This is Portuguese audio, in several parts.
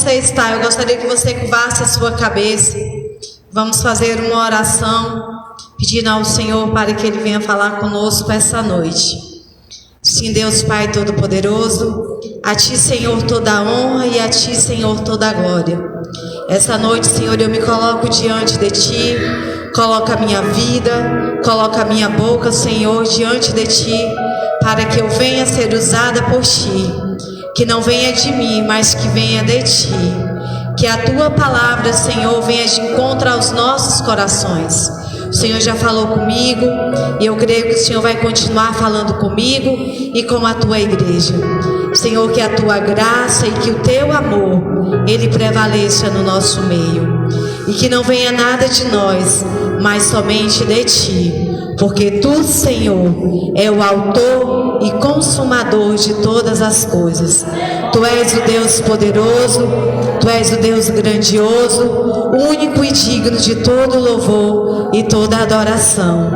você está, eu gostaria que você curvasse a sua cabeça. Vamos fazer uma oração, pedindo ao Senhor para que Ele venha falar conosco essa noite. Sim, Deus Pai Todo-Poderoso, a Ti, Senhor, toda a honra e a Ti, Senhor, toda a glória. Essa noite, Senhor, eu me coloco diante de Ti, coloco a minha vida, coloco a minha boca, Senhor, diante de Ti, para que eu venha ser usada por Ti, que não venha de mim, mas que venha de Ti, que a Tua palavra, Senhor, venha de encontro aos nossos corações. O Senhor já falou comigo e eu creio que o Senhor vai continuar falando comigo e com a Tua igreja. Senhor, que a Tua graça e que o Teu amor, Ele prevaleça no nosso meio. E que não venha nada de nós, mas somente de Ti. Porque Tu, Senhor, é o autor e consumador de todas as coisas. Tu és o Deus poderoso, Tu és o Deus grandioso, único e digno de todo louvor e toda adoração.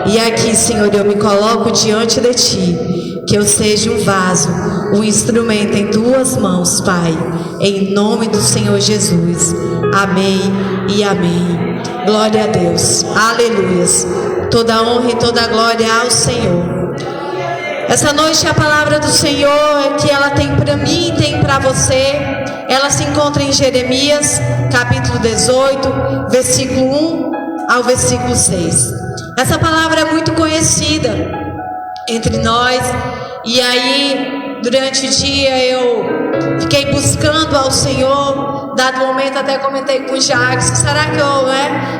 E aqui, Senhor, eu me coloco diante de Ti, que eu seja um vaso, um instrumento em Tuas mãos, Pai, em nome do Senhor Jesus. Amém e amém. Glória a Deus. Aleluias. Toda honra e toda glória ao Senhor. Essa noite a palavra do Senhor é que ela tem para mim e tem para você. Ela se encontra em Jeremias, capítulo 18, versículo 1 ao versículo 6. Essa palavra é muito conhecida entre nós. E aí, durante o dia eu fiquei buscando ao Senhor. Dado momento até comentei com o Jackson, será que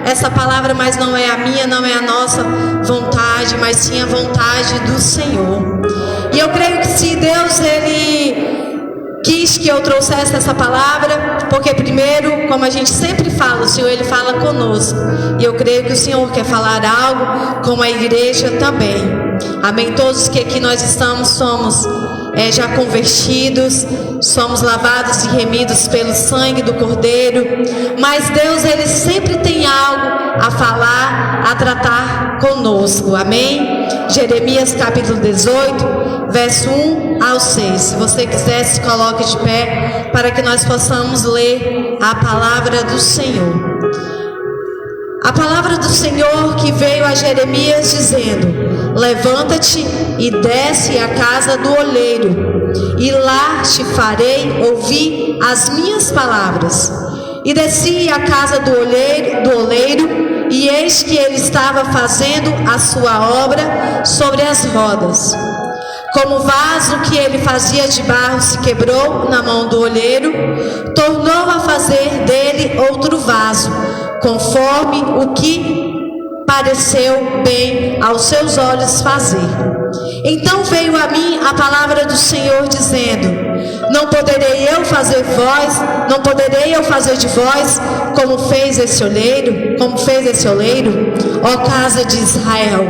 essa palavra, mas não é a minha, não é a nossa vontade, mas sim a vontade do Senhor. E eu creio que se Deus, Ele quis que eu trouxesse essa palavra, porque primeiro, como a gente sempre fala, o Senhor, Ele fala conosco. E eu creio que o Senhor quer falar algo com a igreja também. Amém? Todos que aqui nós estamos somos já convertidos, somos lavados e remidos pelo sangue do Cordeiro, mas Deus, Ele sempre tem algo a falar, a tratar conosco, amém? Jeremias capítulo 18, verso 1 ao 6, se você quiser se coloque de pé, para que nós possamos ler a palavra do Senhor. A palavra do Senhor que veio a Jeremias dizendo: levanta-te e desce à casa do oleiro, e lá te farei ouvir as minhas palavras. E desci à casa do oleiro, e eis que ele estava fazendo a sua obra sobre as rodas. Como o vaso que ele fazia de barro se quebrou na mão do oleiro, tornou a fazer dele outro vaso, conforme o que pareceu bem aos seus olhos fazer. Então veio a mim a palavra do Senhor dizendo: não poderei eu fazer de vós como fez esse oleiro, ó casa de Israel,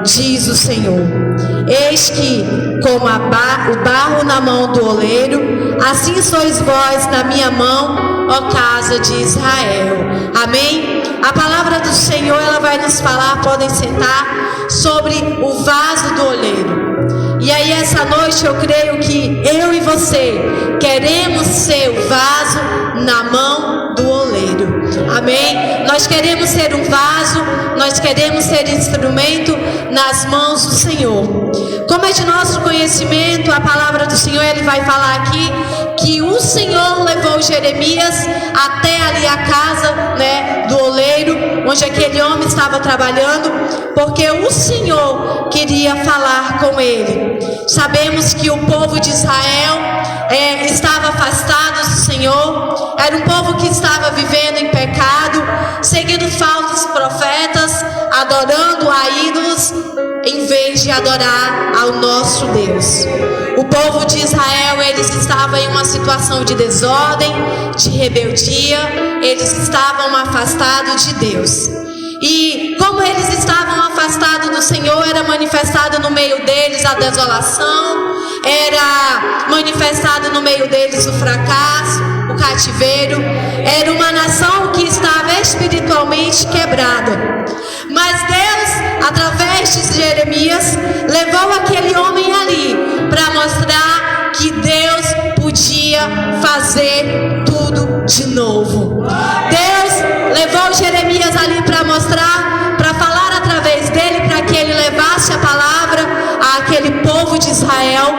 diz o Senhor. Eis que, como o barro na mão do oleiro, assim sois vós na minha mão, ó casa de Israel. Amém? A palavra do Senhor, ela vai nos falar, podem sentar, sobre o vaso do oleiro. E aí essa noite eu creio que eu e você queremos ser o vaso na mão do oleiro. Amém? Nós queremos ser um vaso, nós queremos ser instrumento nas mãos do Senhor. Como é de nosso conhecimento, a palavra do Senhor, ele vai falar aqui que o Senhor levou Jeremias até ali a casa, do oleiro, onde aquele homem estava trabalhando, porque o Senhor queria falar com ele. Sabemos que o povo de Israel estava afastado do Senhor, era um povo que estava vivendo em pecado, seguindo falsos profetas, adorando a ídolos, em vez de adorar ao nosso Deus. O povo de Israel, eles estavam em uma situação de desordem, de rebeldia, eles estavam afastados de Deus. E como eles estavam afastados do Senhor, era manifestado no meio deles a desolação, era manifestado no meio deles o fracasso, o cativeiro. Era uma nação que estava espiritualmente quebrada. Mas Deus, através de Jeremias, levou aquele homem ali para mostrar que Deus podia fazer tudo de novo. Deus levou Jeremias ali para mostrar, para falar através dele, para que ele levasse a palavra àquele povo de Israel,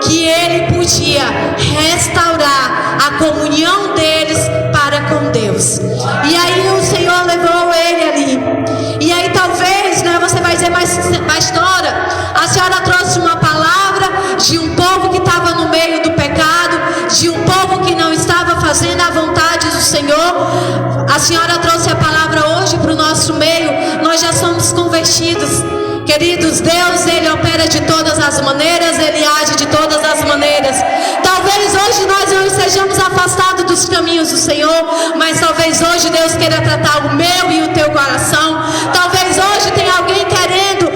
que ele podia restaurar a comunhão deles para com Deus. E aí o Senhor levou ele ali. E aí talvez, né, você vai dizer, mas pastora, a senhora trouxe uma palavra de um povo que estava no meio do pecado, de um povo que não estava fazendo a vontade do Senhor. A senhora trouxe a palavra hoje para o nosso meio. Nós já somos convertidos. Queridos, Deus, Ele opera de todas as maneiras, Ele age de todas as maneiras. Talvez hoje nós não estejamos afastados dos caminhos do Senhor, mas talvez hoje Deus queira tratar o meu e o teu coração. Talvez hoje tenha alguém querendo,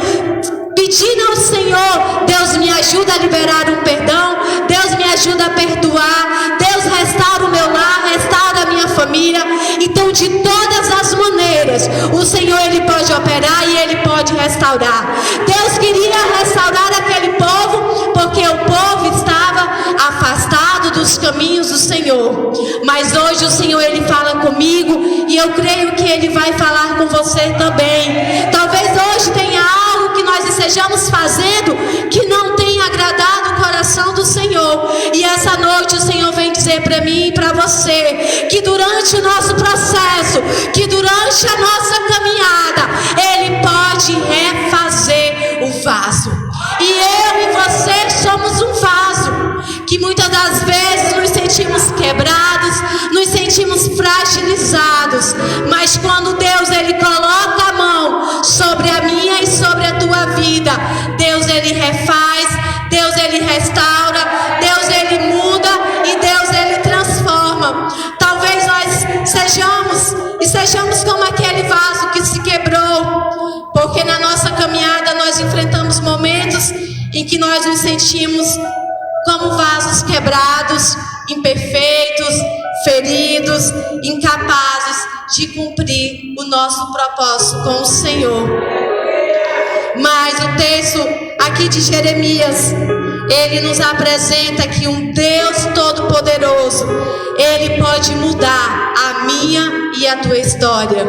pedindo ao Senhor: Deus, me ajuda a liberar um perdão, Deus, me ajuda a perdoar, Deus, restaura o meu lar, restaura a minha família. Então, de todas as maneiras, o Senhor, Ele pode operar e Ele pode restaurar. Deus queria restaurar aquele povo, porque o povo estava afastado dos caminhos do Senhor. Mas hoje o Senhor, Ele fala comigo, e eu creio que Ele vai falar com você também. Talvez hoje tenha algo que nós estejamos fazendo que não tenha agradado o coração do Senhor. E essa noite o Senhor vem dizer para mim e para você que durante o nosso processo, que durante a nossa caminhada, Ele pode refazer o vaso. E eu e você somos um vaso que muitas das vezes nos sentimos quebrados, nos sentimos fragilizados. Mas quando Deus, Ele coloca a mão sobre a minha e sobre a tua vida, Deus, Ele refaz, Deus, Ele restaura, Deus, Ele muda e Deus, Ele transforma. Talvez nós sejamos como aquele vaso que se quebrou, porque na nossa caminhada nós enfrentamos momentos em que nós nos sentimos como vasos quebrados, imperfeitos, feridos, incapazes de cumprir o nosso propósito com o Senhor. Mas o texto aqui de Jeremias, ele nos apresenta que um Deus todo-poderoso, Ele pode mudar a minha e a tua história.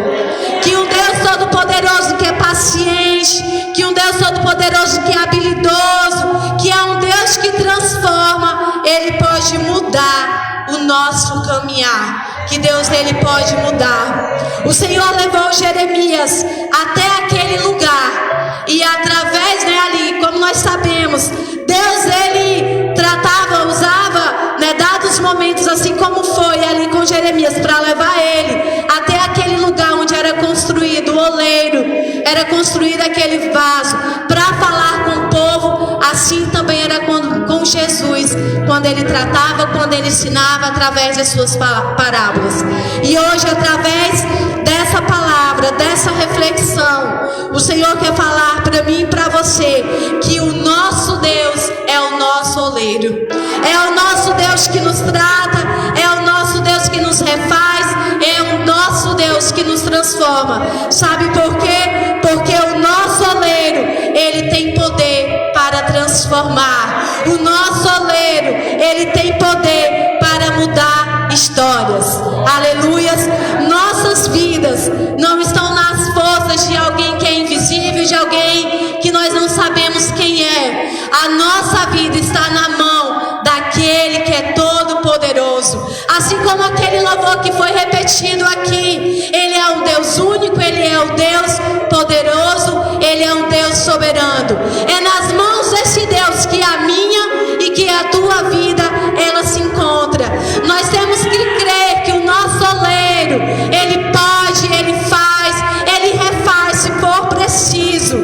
Que um Deus todo-poderoso que é paciente, que um Deus todo-poderoso que é habilidoso, que é um Deus que transforma, Ele pode mudar o nosso caminhar. Que Deus, Ele pode mudar. O Senhor levou Jeremias até aquele lugar, e através, né, ali, como nós sabemos, Deus, Ele tratava, usava, né, dados momentos, assim como foi ali com Jeremias, para levar ele até aquele lugar onde era construído o oleiro, era construído aquele vaso, para falar com o povo. Assim também era com Jesus, quando Ele tratava, quando Ele ensinava através das suas parábolas. E hoje, através dessa palavra, dessa reflexão, o Senhor quer falar para mim e para você que o nosso Deus é o nosso oleiro, é o nosso Deus que nos trata, é o nosso Deus que nos refaz, é o nosso Deus que nos transforma. Sabe por quê? Porque o nosso oleiro, ele tem poder para transformar. O nosso oleiro, ele tem poder para mudar histórias. Aleluias. Nossas vidas não estão nas forças de alguém que é invisível, de alguém que nós não sabemos quem é. A nossa vida está na mão daquele que é todo poderoso. Assim como aquele louvor que foi repetido aqui, Ele é um Deus único, Ele é o Deus poderoso, Ele é um Deus soberano. É nas mãos desse Deus que a minha e que a tua vida, ela se encontra. Nós temos que crer que o nosso oleiro, Ele pode, Ele faz, Ele refaz se for preciso.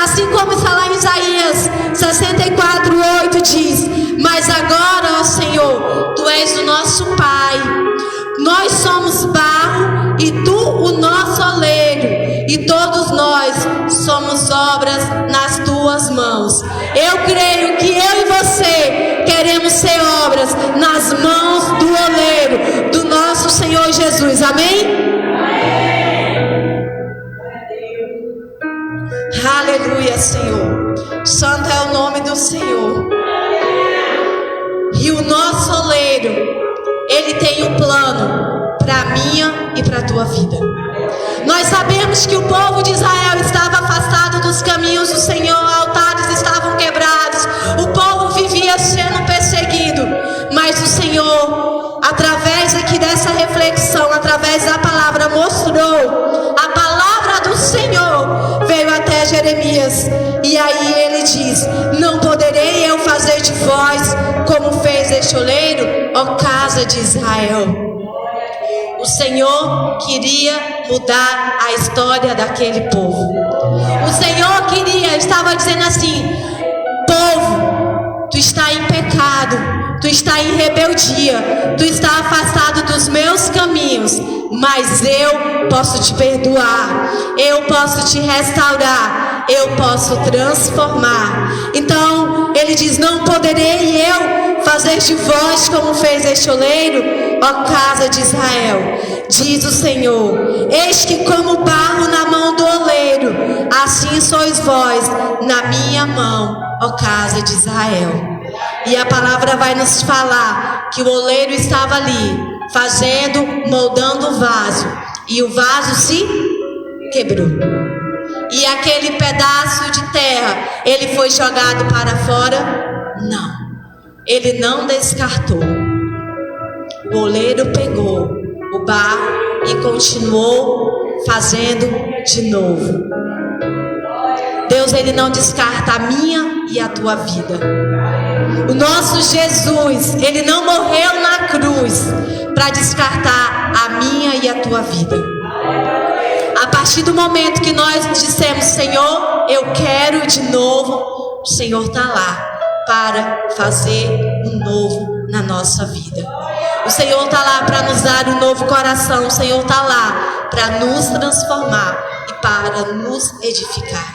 Assim como está lá em Isaías 64:8 diz: mas agora, ó Senhor, Tu és o nosso Pai, nós somos barro e Tu o nosso oleiro, e todos nós somos obras nas Tuas mãos. Eu creio que eu e você queremos ser obras nas mãos do oleiro, do nosso Senhor Jesus. Amém? Aleluia, Senhor. Santo é o nome do Senhor. E o nosso oleiro, ele tem um plano. para a minha e para a tua vida. Nós sabemos que o povo de Israel estava afastado dos caminhos do Senhor, altares estavam quebrados, o povo vivia sendo perseguido, mas o Senhor, através aqui dessa reflexão, através da palavra, mostrou a palavra do Senhor, veio até Jeremias, e aí ele diz: não poderei eu fazer de vós como fez este oleiro, ó casa de Israel. O Senhor queria mudar a história daquele povo. O Senhor estava dizendo assim: povo, tu está em pecado, tu está em rebeldia, tu está afastado dos meus caminhos, mas eu posso te perdoar, eu posso te restaurar, eu posso transformar. Então ele diz: não poderei eu fazer de vós como fez este oleiro, ó casa de Israel. Diz o Senhor: eis que como barro na mão do oleiro, assim sois vós na minha mão, ó casa de Israel. E a palavra vai nos falar que o oleiro estava ali, fazendo, moldando o vaso, e o vaso se quebrou. E aquele pedaço de terra, ele foi jogado para fora? Não. Ele não descartou. O oleiro pegou o barro e continuou fazendo de novo. Deus, ele não descarta a minha e a tua vida. O nosso Jesus, ele não morreu na cruz para descartar a minha e a tua vida. A partir do momento que nós dissemos: Senhor, eu quero de novo, o Senhor está lá para fazer um novo na nossa vida. O Senhor está lá para nos dar um novo coração. O Senhor está lá para nos transformar e para nos edificar.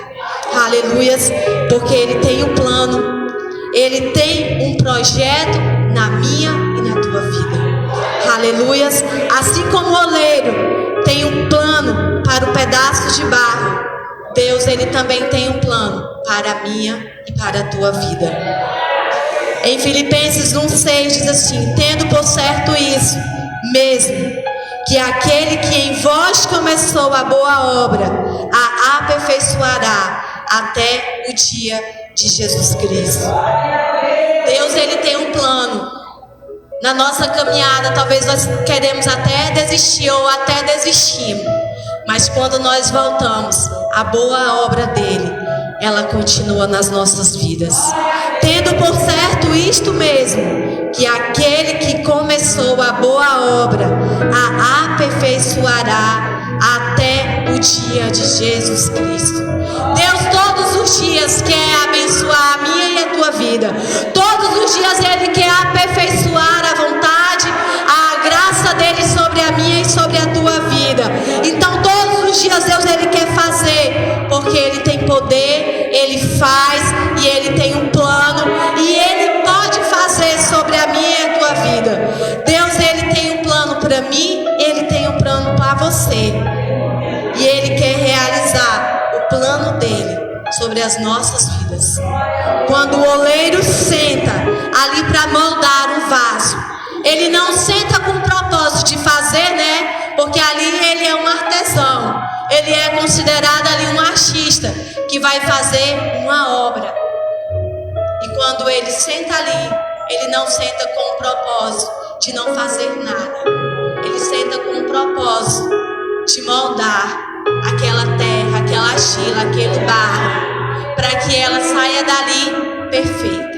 Aleluias, porque Ele tem um plano, Ele tem um projeto na minha e na tua vida. Aleluias, assim como o oleiro tem um plano para o pedaço de barro, Deus, Ele também tem um plano para a minha e para a tua vida. Em Filipenses 1,6 diz assim: tendo por certo isso mesmo, que aquele que em vós começou a boa obra, a aperfeiçoará até o dia de Jesus Cristo. Deus, Ele tem um plano na nossa caminhada. Talvez nós queremos até desistir ou até desistimos, mas quando nós voltamos, a boa obra dele, ela continua nas nossas vidas. Tendo por certo isto mesmo, que aquele que começou a boa obra, a aperfeiçoará até o dia de Jesus Cristo. Deus todos os dias quer abençoar a minha e a tua vida. Todos os dias Ele quer aperfeiçoar a vontade, a graça dele sobre a minha e sobre a tua vida. Então todos os dias Deus, Ele quer fazer, porque Ele tem poder, Ele faz e Ele tem um plano, e Ele pode fazer sobre a minha e a tua vida. Deus, Ele tem um plano para mim, Ele tem um plano para você, e Ele quer realizar o plano dele sobre as nossas vidas. Quando o oleiro senta ali para moldar um vaso, ele não senta com o propósito de fazer, né? Porque ali ele é um artesão, ele é considerado ali um artista que vai fazer uma obra. E quando ele senta ali, ele não senta com o propósito de não fazer nada. Ele senta com o propósito de moldar aquela terra, aquela argila, aquele barro, para que ela saia dali perfeita.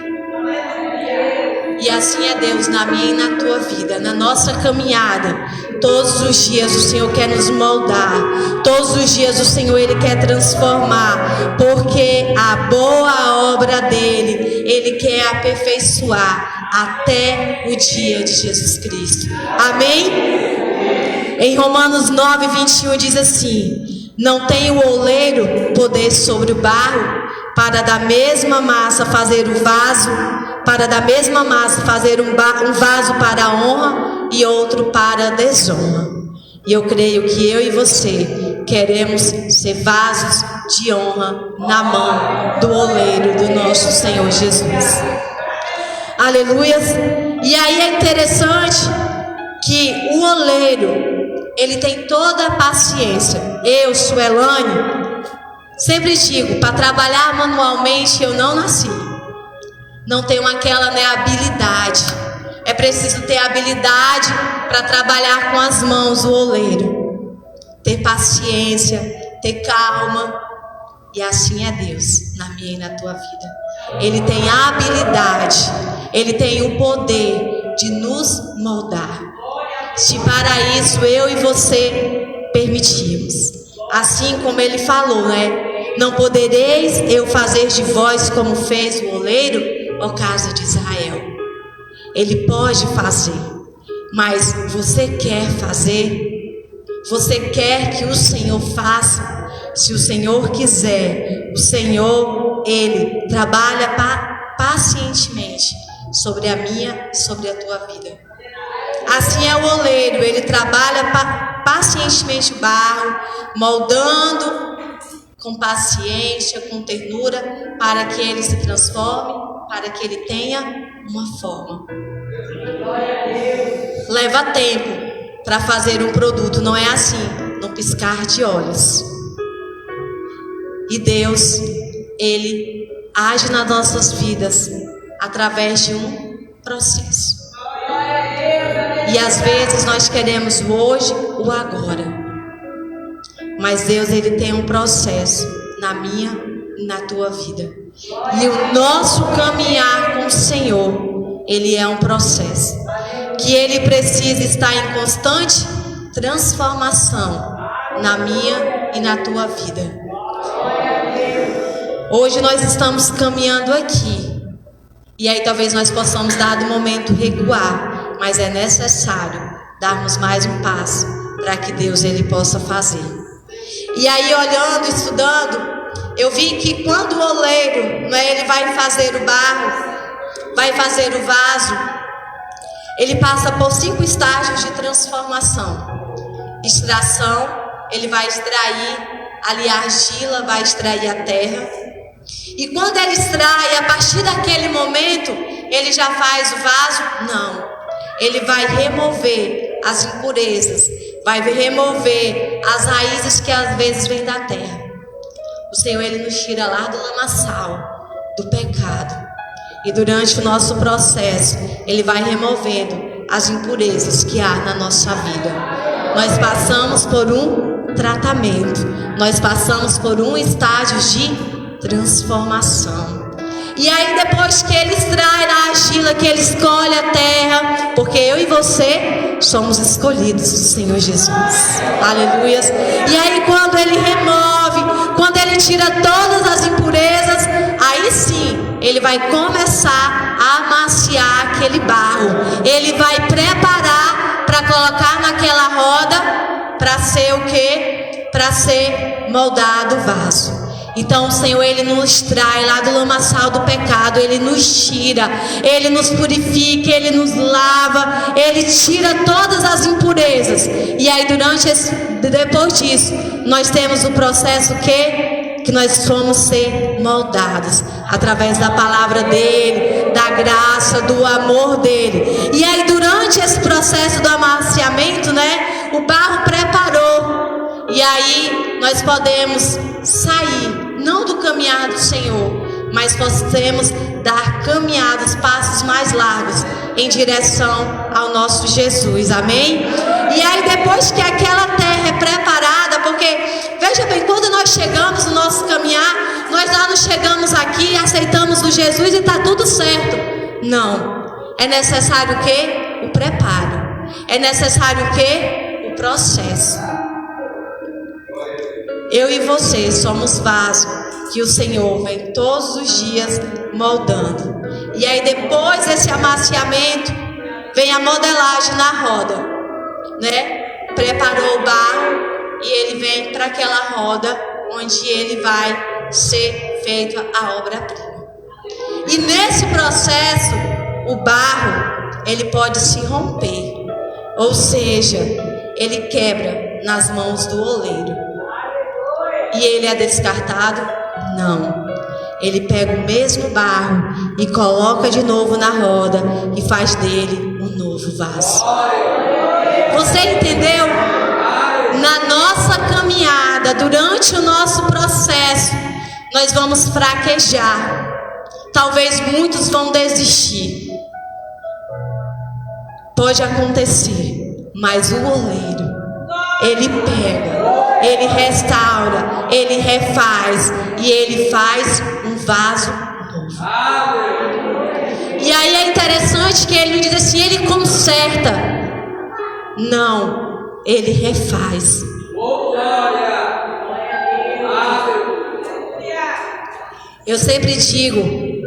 E assim é Deus na minha e na tua vida, na nossa caminhada. Todos os dias o Senhor quer nos moldar, todos os dias o Senhor, Ele quer transformar, porque a boa obra dele, Ele quer aperfeiçoar até o dia de Jesus Cristo. Amém? Em Romanos 9:21 diz assim: não tem o oleiro poder sobre o barro, para da mesma massa fazer o vaso, para da mesma massa fazer um vaso para a honra e outro para a desonra. E eu creio que eu e você queremos ser vasos de honra na mão do oleiro do nosso Senhor Jesus. Aleluias. E aí é interessante que o oleiro, ele tem toda a paciência. Eu, Suelane, sempre digo, para trabalhar manualmente eu não nasci. Não tenho aquela, habilidade. É preciso ter habilidade para trabalhar com as mãos, o oleiro. Ter paciência, ter calma. E assim é Deus na minha e na tua vida. Ele tem a habilidade, Ele tem o poder de nos moldar. Se para isso eu e você permitirmos. Assim como Ele falou, não podereis eu fazer de vós como fez o oleiro, ó casa de Israel. Ele pode fazer, mas você quer fazer? Você quer que o Senhor faça? Se o Senhor quiser, o Senhor, Ele trabalha pacientemente sobre a minha e sobre a tua vida. Assim é o oleiro, ele trabalha pacientemente o barro, moldando com paciência, com ternura, para que ele se transforme, para que ele tenha uma forma. Leva tempo para fazer um produto, não é assim, no piscar de olhos. E Deus, Ele age nas nossas vidas através de um processo. E às vezes nós queremos o hoje, o agora. Mas Deus, Ele tem um processo na minha e na tua vida. E o nosso caminhar com o Senhor, Ele é um processo. Que Ele precisa estar em constante transformação na minha e na tua vida. Hoje nós estamos caminhando aqui. E aí talvez nós possamos, dado momento, recuar. Mas é necessário darmos mais um passo para que Deus Ele possa fazer. E aí olhando, estudando, eu vi que quando o oleiro, ele vai fazer o barro, vai fazer o vaso, ele passa por 5 estágios de transformação. Extração, ele vai extrair ali a argila, vai extrair a terra. E quando ele extrai, a partir daquele momento, ele já faz o vaso? Não. Ele vai remover as impurezas, vai remover as raízes que às vezes vêm da terra. O Senhor, Ele nos tira lá do lamaçal, do pecado. E durante o nosso processo, Ele vai removendo as impurezas que há na nossa vida. Nós passamos por um tratamento, nós passamos por um estágio de transformação. E aí depois que Ele extrai a argila, que Ele escolhe a terra, porque eu e você somos escolhidos do Senhor Jesus. Aleluias. E aí quando Ele remove, quando Ele tira todas as impurezas, aí sim Ele vai começar a amaciar aquele barro. Ele vai preparar para colocar naquela roda, para ser o quê? Para ser moldado o vaso. Então o Senhor, Ele nos traz lá do lamaçal do pecado, Ele nos tira, Ele nos purifica, Ele nos lava, Ele tira todas as impurezas. E aí depois disso, nós temos o processo que nós vamos ser moldados através da palavra dEle, da graça, do amor dEle. E aí durante esse processo do amaciamento, o barro preparou. E aí nós podemos sair, não do caminhar do Senhor, mas podemos dar caminhadas, passos mais largos em direção ao nosso Jesus, amém? E aí depois que aquela terra é preparada, porque veja bem, quando nós chegamos no nosso caminhar, nós lá não chegamos aqui, aceitamos o Jesus e está tudo certo. Não, é necessário o quê? O preparo. É necessário o quê? O processo. Eu e você somos vasos que o Senhor vem todos os dias moldando. E aí depois desse amaciamento, vem a modelagem na roda, Preparou o barro e ele vem para aquela roda onde ele vai ser feita a obra-prima. E nesse processo, o barro, ele pode se romper. Ou seja, ele quebra nas mãos do oleiro. E ele é descartado? Não. Ele pega o mesmo barro e coloca de novo na roda e faz dele um novo vaso. Você entendeu? durante o nosso processo, nós vamos fraquejar. Talvez muitos vão desistir. Pode acontecer, mas o oleiro, ele pega, ele restaura, ele refaz e ele faz um vaso novo. E aí é interessante que ele diz assim, ele conserta. Não, ele refaz. Eu sempre digo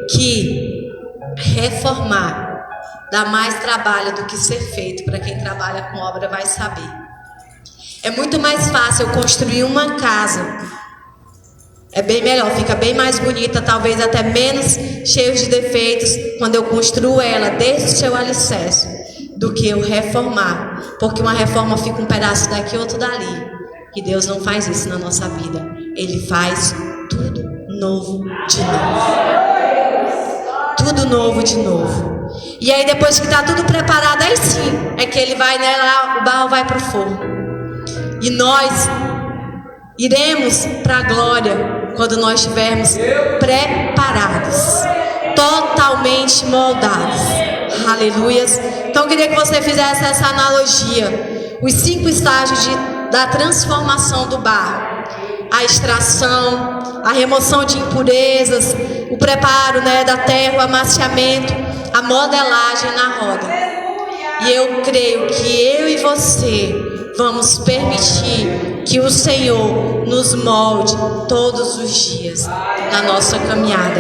que reformar dá mais trabalho do que ser feito. Para quem trabalha com obra vai saber. É muito mais fácil eu construir uma casa. É bem melhor, fica bem mais bonita, talvez até menos cheia de defeitos, quando eu construo ela desde o seu alicerce, do que eu reformar. Porque uma reforma fica um pedaço daqui, outro dali. E Deus não faz isso na nossa vida. Ele faz tudo novo de novo. Tudo novo de novo. E aí depois que está tudo preparado, aí sim, é que ele vai, né, lá, o barro vai para o forno. E nós iremos para a glória quando nós estivermos preparados, totalmente moldados. Aleluias. Então eu queria que você fizesse essa analogia. Os 5 estágios da transformação do barro. A extração, a remoção de impurezas, o preparo, né, da terra, o amaciamento, a modelagem na roda. E eu creio que eu e você vamos permitir que o Senhor nos molde todos os dias na nossa caminhada.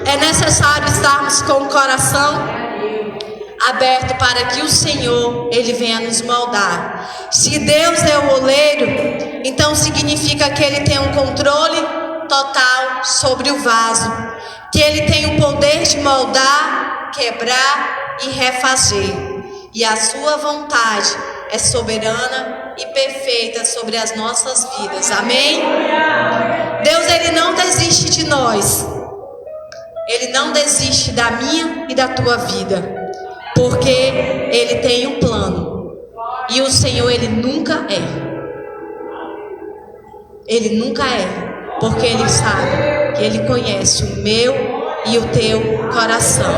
É necessário estarmos com o coração aberto para que o Senhor, Ele venha nos moldar. Se Deus é o oleiro, então significa que Ele tem um controle total sobre o vaso, que Ele tem o poder de moldar, quebrar e refazer, e a sua vontade é soberana e perfeita sobre as nossas vidas. Amém? Deus, Ele não desiste de nós. Ele não desiste da minha e da tua vida, porque Ele tem um plano. E o Senhor, Ele nunca erra. Ele nunca erra, porque Ele sabe que Ele conhece o meu e o teu coração.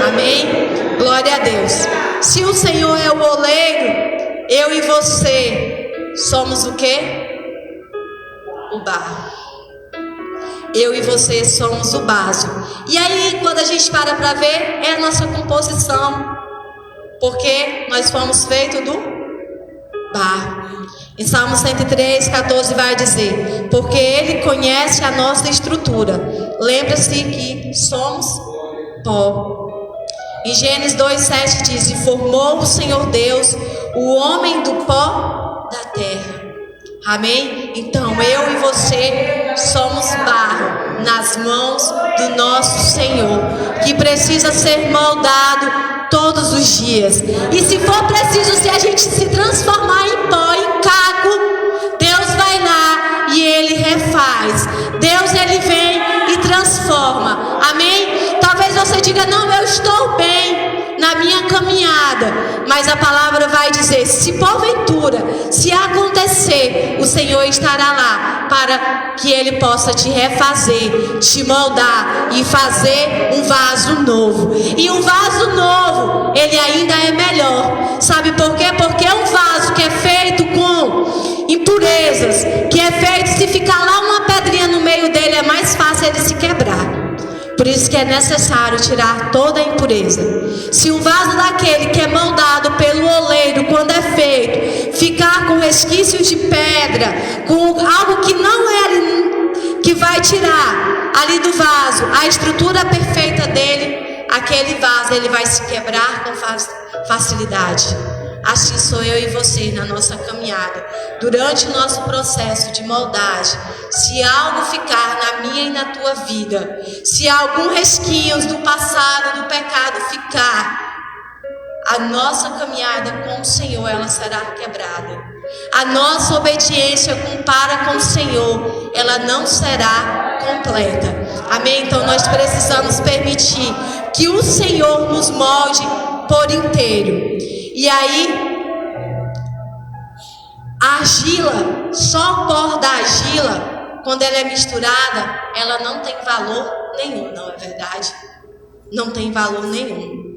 Amém? Glória a Deus. Se o Senhor é o oleiro, eu e você somos o quê? O barro. Eu e você somos o vaso. E aí, quando a gente para ver, é a nossa composição. Porque nós fomos feitos do barro. Em Salmo 103:14 vai dizer: porque Ele conhece a nossa estrutura. Lembra-se que somos pó. Em Gênesis 2:7 diz: e formou o Senhor Deus o homem do pó da terra. Amém? Então eu e você somos barro nas mãos do nosso Senhor, que precisa ser moldado todos os dias. E se for preciso, se a gente se transformar em pó, em caco, Deus vai lá e Ele refaz. Deus, Ele vem e transforma. Amém? Talvez você diga: não, eu estou bem na minha caminhada, mas a palavra vai dizer: se porventura, se acontecer, o Senhor estará lá para que Ele possa te refazer, te moldar e fazer um vaso novo. E um vaso novo, ele ainda é melhor. Sabe por quê? Porque é um vaso que é feito com impurezas, que é feito, se ficar lá uma pedrinha no meio dele, é mais fácil ele se quebrar. Por isso que é necessário tirar toda a impureza. Se um vaso daquele que é moldado pelo oleiro, quando é feito, ficar com resquícios de pedra, com algo que não é ali, que vai tirar ali do vaso a estrutura perfeita dele, aquele vaso ele vai se quebrar com facilidade. Assim sou eu e você na nossa caminhada, durante o nosso processo de moldagem. Se algo ficar na minha e na tua vida, se algum resquinho do passado, do pecado ficar, a nossa caminhada com o Senhor, ela será quebrada. A nossa obediência para com o Senhor, ela não será completa. Amém? Então nós precisamos permitir que o Senhor nos molde por inteiro. E aí, a A argila, só o pó da argila, quando ela é misturada, ela não tem valor nenhum, não é verdade? Não tem valor nenhum.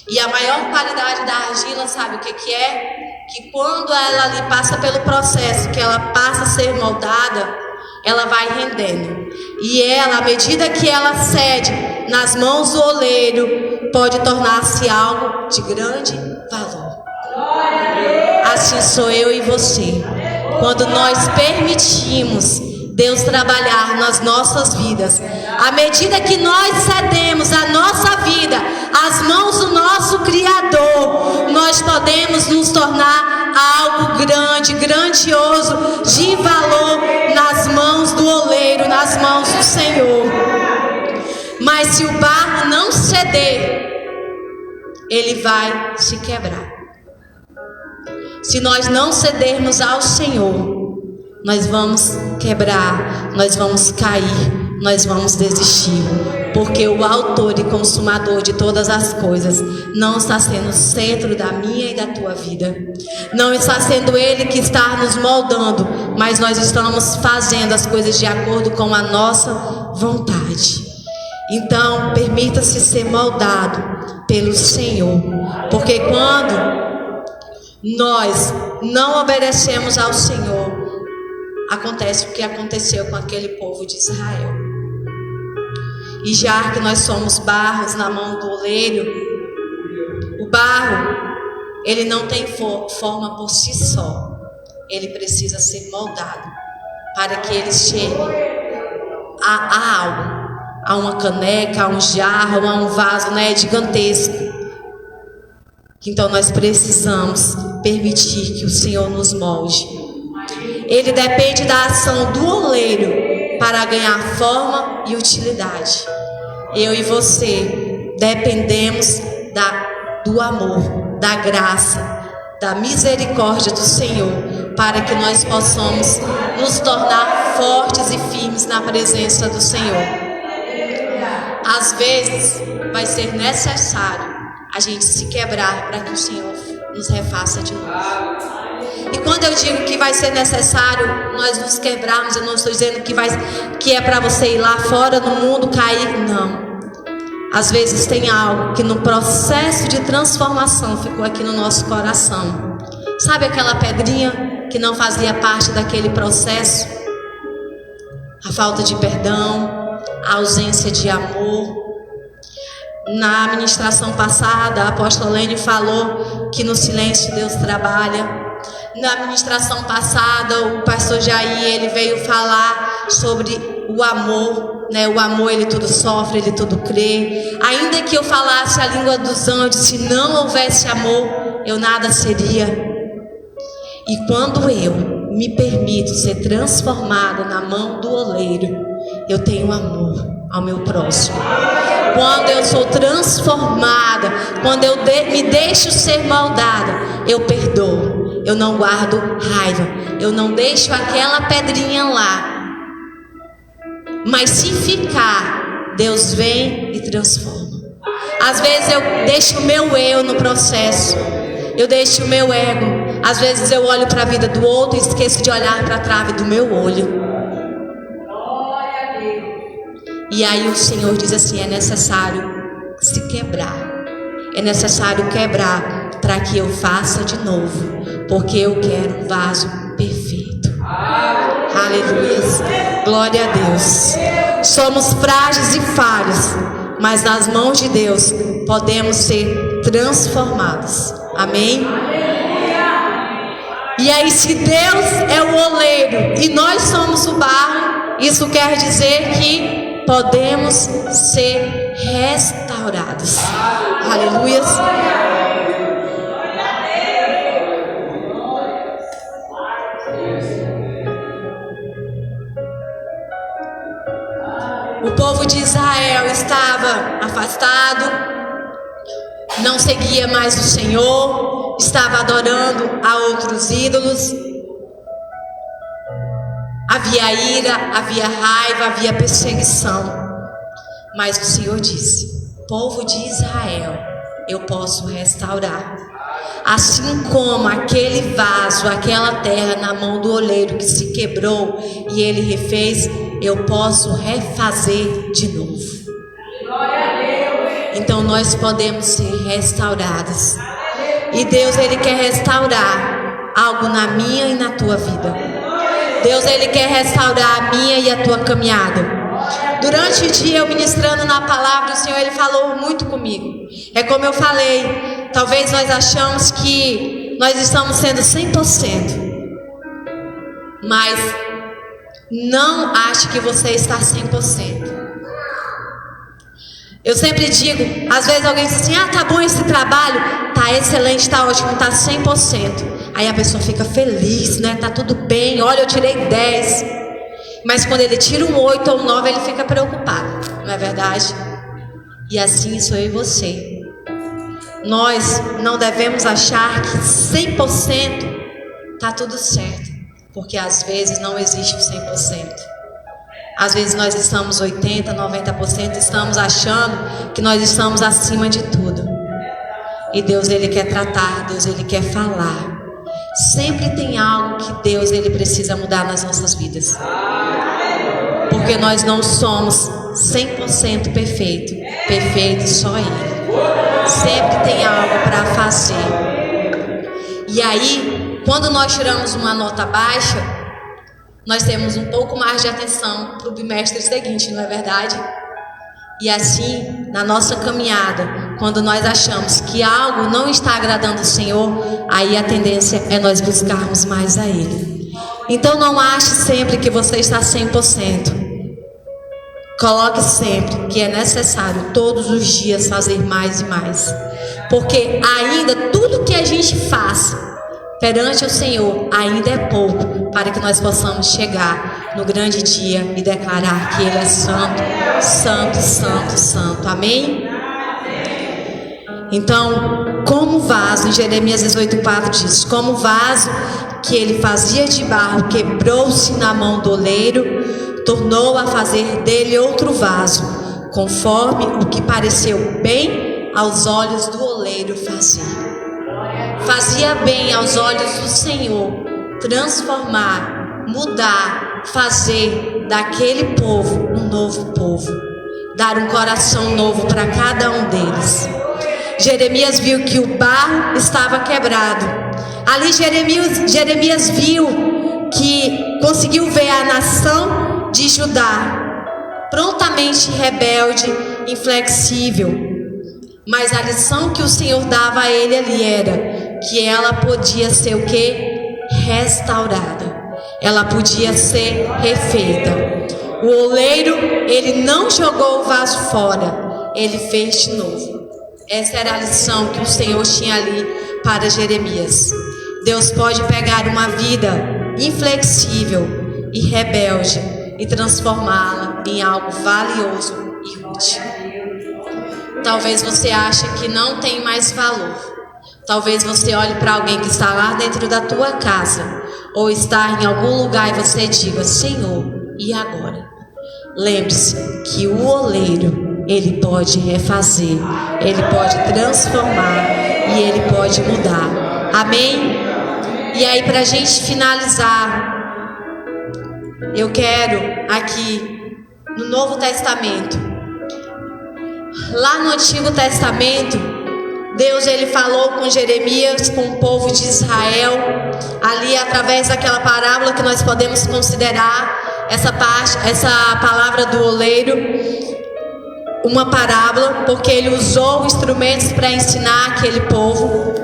E a maior qualidade da argila, sabe o que é? Que quando ela ali passa pelo processo, que ela passa a ser moldada, ela vai rendendo. E ela, à medida que ela cede nas mãos do oleiro, pode tornar-se algo de grande valor. Assim sou eu e você. Quando nós permitimos Deus trabalhar nas nossas vidas, à medida que nós cedemos a nossa vida às mãos do nosso Criador, nós podemos nos tornar algo grande, grandioso, de valor nas mãos do oleiro, nas mãos do Senhor. Mas se o barro não ceder, ele vai se quebrar. Se nós não cedermos ao Senhor, nós vamos quebrar, nós vamos cair, nós vamos desistir, porque o autor e consumador de todas as coisas não está sendo o centro da minha e da tua vida. Não está sendo Ele que está nos moldando, mas nós estamos fazendo as coisas de acordo com a nossa vontade. Então, permita-se ser moldado pelo Senhor, porque quando nós não obedecemos ao Senhor, acontece o que aconteceu com aquele povo de Israel. E já que nós somos barros na mão do oleiro, o barro, ele não tem forma por si só. Ele precisa ser moldado para que ele chegue a algo, a uma caneca, a um jarro, a um vaso, né, gigantesco. Então nós precisamos permitir que o Senhor nos molde. Ele depende da ação do oleiro para ganhar forma e utilidade. Eu e você dependemos do amor, da graça, da misericórdia do Senhor, para que nós possamos nos tornar fortes e firmes na presença do Senhor. Às vezes vai ser necessário a gente se quebrar para que o Senhor nos refaça de novo. E quando eu digo que vai ser necessário nós nos quebrarmos, eu não estou dizendo que é para você ir lá fora no mundo cair, não. Às vezes tem algo que no processo de transformação ficou aqui no nosso coração. Sabe aquela pedrinha que não fazia parte daquele processo? A falta de perdão, a ausência de amor. Na ministração passada, a apóstola Lene falou que no silêncio Deus trabalha. Na ministração passada, o pastor Jair, ele veio falar sobre o amor, né? O amor, ele tudo sofre, ele tudo crê. Ainda que eu falasse a língua dos anjos, se não houvesse amor, eu nada seria. E quando eu me permito ser transformada na mão do oleiro, eu tenho amor ao meu próximo. Quando eu sou transformada, quando eu me deixo ser moldada, eu perdoo. Eu não guardo raiva, eu não deixo aquela pedrinha lá. Mas se ficar, Deus vem e transforma. Às vezes eu deixo o meu eu no processo, eu deixo o meu ego. Às vezes eu olho para a vida do outro e esqueço de olhar para a trave do meu olho. E aí o Senhor diz assim: é necessário se quebrar. É necessário quebrar para que eu faça de novo, porque eu quero um vaso perfeito. Aleluia. Glória a Deus. Somos frágeis e falhos, mas nas mãos de Deus podemos ser transformados. Amém? E aí, se Deus é o oleiro e nós somos o barro, isso quer dizer que podemos ser restaurados. Aleluia. O povo de Israel estava afastado, não seguia mais o Senhor, estava adorando a outros ídolos. Havia ira, havia raiva, havia perseguição. Mas o Senhor disse: povo de Israel, eu posso restaurar. Assim como aquele vaso, aquela terra na mão do oleiro que se quebrou e ele refez, eu posso refazer de novo. Então nós podemos ser restaurados. E Deus, Ele quer restaurar algo na minha e na tua vida. Deus, Ele quer restaurar a minha e a tua caminhada. Durante o dia eu ministrando na palavra, o Senhor, Ele falou muito comigo. É como eu falei, talvez nós achamos que nós estamos sendo 100%. Mas não ache que você está 100%. Eu sempre digo, às vezes alguém diz assim, tá bom esse trabalho, tá excelente, tá ótimo, tá 100%. Aí a pessoa fica feliz, né? Tá tudo bem, olha, eu tirei 10. Mas quando ele tira um 8 ou um 9, ele fica preocupado, não é verdade? E assim sou eu e você. Nós não devemos achar que 100% tá tudo certo, porque às vezes não existe o 100%. Às vezes nós estamos 80%, 90%, estamos achando que nós estamos acima de tudo. E Deus, Ele quer tratar, Deus, Ele quer falar. Sempre tem algo que Deus, Ele precisa mudar nas nossas vidas. Porque nós não somos 100% perfeito. Perfeito só Ele. Sempre tem algo para fazer. E aí, quando nós tiramos uma nota baixa, nós temos um pouco mais de atenção para o bimestre seguinte, não é verdade? E assim, na nossa caminhada, quando nós achamos que algo não está agradando o Senhor, aí a tendência é nós buscarmos mais a Ele. Então não ache sempre que você está 100%. Coloque sempre que é necessário todos os dias fazer mais e mais. Porque ainda tudo que a gente faz perante o Senhor ainda é pouco para que nós possamos chegar no grande dia e declarar que Ele é santo, santo, santo, santo. Amém? Então, como vaso, em Jeremias 18,4 diz, como vaso que ele fazia de barro quebrou-se na mão do oleiro, tornou a fazer dele outro vaso, conforme o que pareceu bem aos olhos do oleiro fazer. Fazia bem aos olhos do Senhor transformar, mudar, fazer daquele povo um novo povo, dar um coração novo para cada um deles. Jeremias viu que o barro estava quebrado. Ali Jeremias viu que conseguiu ver a nação de Judá prontamente rebelde, inflexível. Mas a lição que o Senhor dava a ele ali era que ela podia ser o quê? Restaurada. Ela podia ser refeita. O oleiro, ele não jogou o vaso fora, ele fez de novo. Essa era a lição que o Senhor tinha ali para Jeremias. Deus pode pegar uma vida inflexível e rebelde e transformá-la em algo valioso e útil. Talvez você ache que não tem mais valor. Talvez você olhe para alguém que está lá dentro da tua casa ou está em algum lugar e você diga: Senhor, e agora? Lembre-se que o oleiro, ele pode refazer, ele pode transformar e ele pode mudar. Amém? E aí, para a gente finalizar, eu quero aqui no Novo Testamento, lá no Antigo Testamento, Deus, ele falou com Jeremias, com o povo de Israel, ali através daquela parábola que nós podemos considerar essa palavra do oleiro uma parábola, porque ele usou instrumentos para ensinar aquele povo.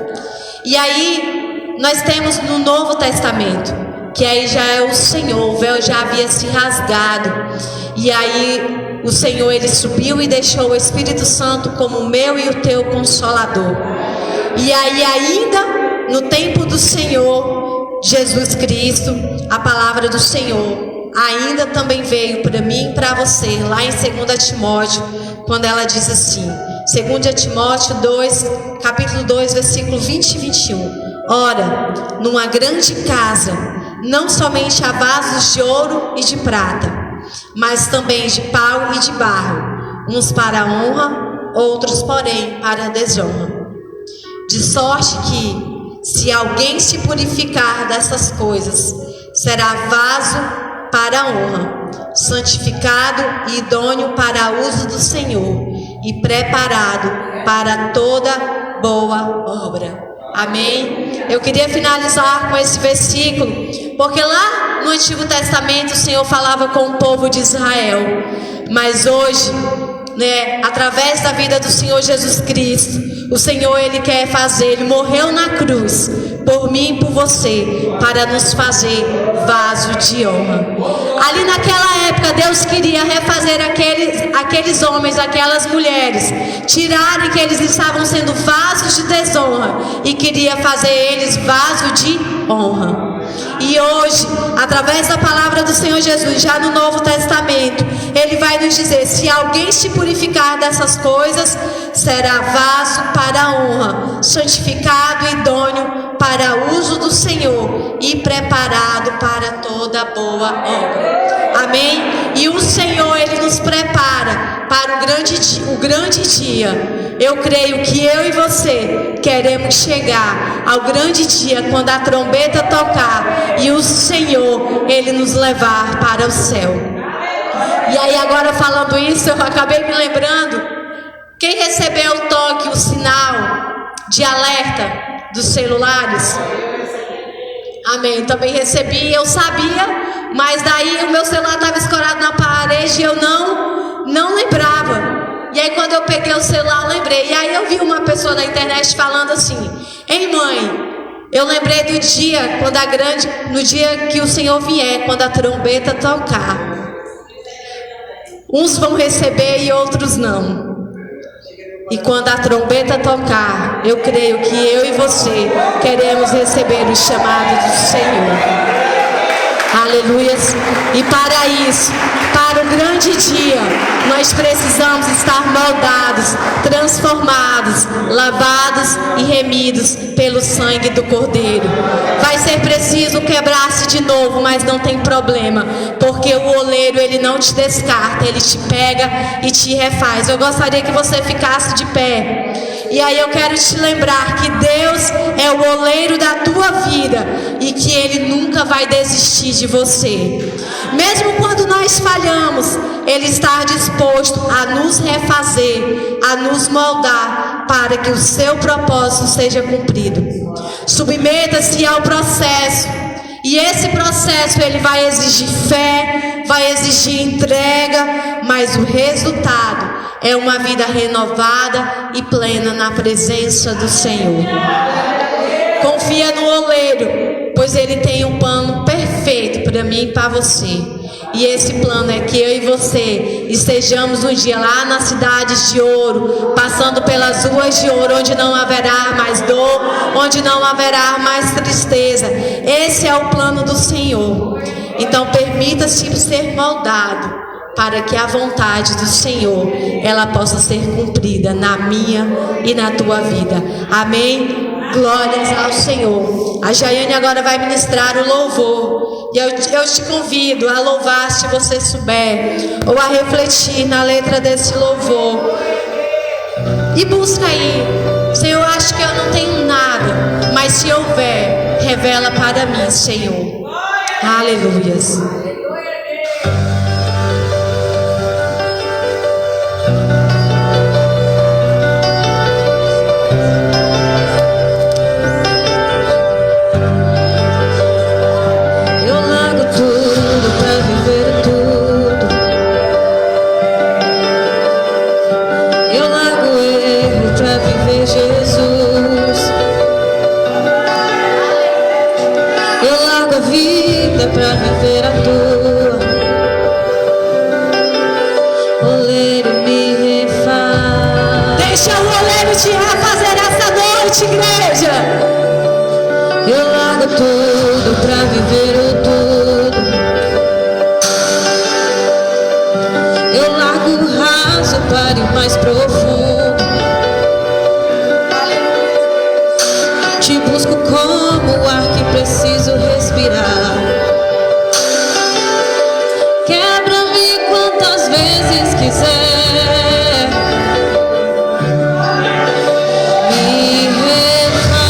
E aí nós temos no Novo Testamento, que aí já é o Senhor, o véu já havia se rasgado, e aí o Senhor, ele subiu e deixou o Espírito Santo como o meu e o teu Consolador. E aí ainda no tempo do Senhor Jesus Cristo, a palavra do Senhor ainda também veio para mim e para você, lá em 2 Timóteo, quando ela diz assim, 2 Timóteo 2, capítulo 2, versículo 20 e 21. Ora, numa grande casa, não somente há vasos de ouro e de prata, mas também de pau e de barro, uns para a honra, outros, porém, para a desonra. De sorte que Se alguém se purificar dessas coisas, será vaso para a honra, santificado e idôneo para uso do Senhor e preparado para toda boa obra. Amém? Eu queria finalizar com esse versículo, porque lá no Antigo Testamento o Senhor falava com o povo de Israel, mas hoje, através da vida do Senhor Jesus Cristo, o Senhor, Ele quer fazer, Ele morreu na cruz por mim e por você, para nos fazer vaso de honra. Ali naquela época, Deus queria refazer aqueles homens, aquelas mulheres, tirarem que eles estavam sendo vasos de desonra e queria fazer eles vaso de honra. E hoje, através da palavra do Senhor Jesus, já no Novo Testamento, Ele vai nos dizer: se alguém se purificar dessas coisas, será vaso para a honra, santificado e idôneo para uso do Senhor e preparado para toda boa obra. Amém? E o Senhor, Ele nos prepara para o grande dia. Eu creio que eu e você queremos chegar ao grande dia, quando a trombeta tocar e o Senhor, Ele nos levar para o céu. E aí agora, falando isso, eu acabei me lembrando, quem recebeu o toque, o sinal de alerta dos celulares? Amém, também recebi, eu sabia, mas daí o meu celular estava escorado na parede e eu não lembrava. E aí quando eu peguei o celular, eu lembrei. E aí eu vi uma pessoa na internet falando assim: ei mãe, eu lembrei do dia, no dia que o Senhor vier, quando a trombeta tocar. Uns vão receber e outros não. E quando a trombeta tocar, eu creio que eu e você queremos receber o chamado do Senhor. Aleluias. E para isso, para o grande dia, nós precisamos estar moldados, transformados, lavados e remidos pelo sangue do Cordeiro. Vai ser preciso quebrar-se de novo, mas não tem problema, porque o oleiro, ele não te descarta, ele te pega e te refaz. Eu gostaria que você ficasse de pé. E aí eu quero te lembrar que Deus é o oleiro da tua vida e que Ele nunca vai desistir de você. Mesmo quando nós falhamos, Ele está disposto a nos refazer, a nos moldar para que o seu propósito seja cumprido. Submeta-se ao processo. E esse processo, ele vai exigir fé, vai exigir entrega, mas o resultado é uma vida renovada e plena na presença do Senhor. Confia no oleiro, pois ele tem um plano perfeito para mim e para você. E esse plano é que eu e você estejamos um dia lá nas cidades de ouro, passando pelas ruas de ouro, onde não haverá mais dor, onde não haverá mais tristeza. Esse é o plano do Senhor. Então permita-se ser moldado, para que a vontade do Senhor, ela possa ser cumprida na minha e na tua vida. Amém? Glórias ao Senhor. A Jaiane agora vai ministrar o louvor. E eu te convido a louvar, se você souber, ou a refletir na letra desse louvor. E busca aí: Senhor, eu acho que eu não tenho nada, mas se houver, revela para mim, Senhor. Aleluias. Pra viver a tua, oleiro me refaz. Deixa o oleiro te refazer essa noite, igreja. Eu largo tudo pra viver o tudo. Eu largo o raso para o mais profundo. Te busco como o ar que preciso respirar. Vezes quiser, me refaz.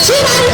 Tira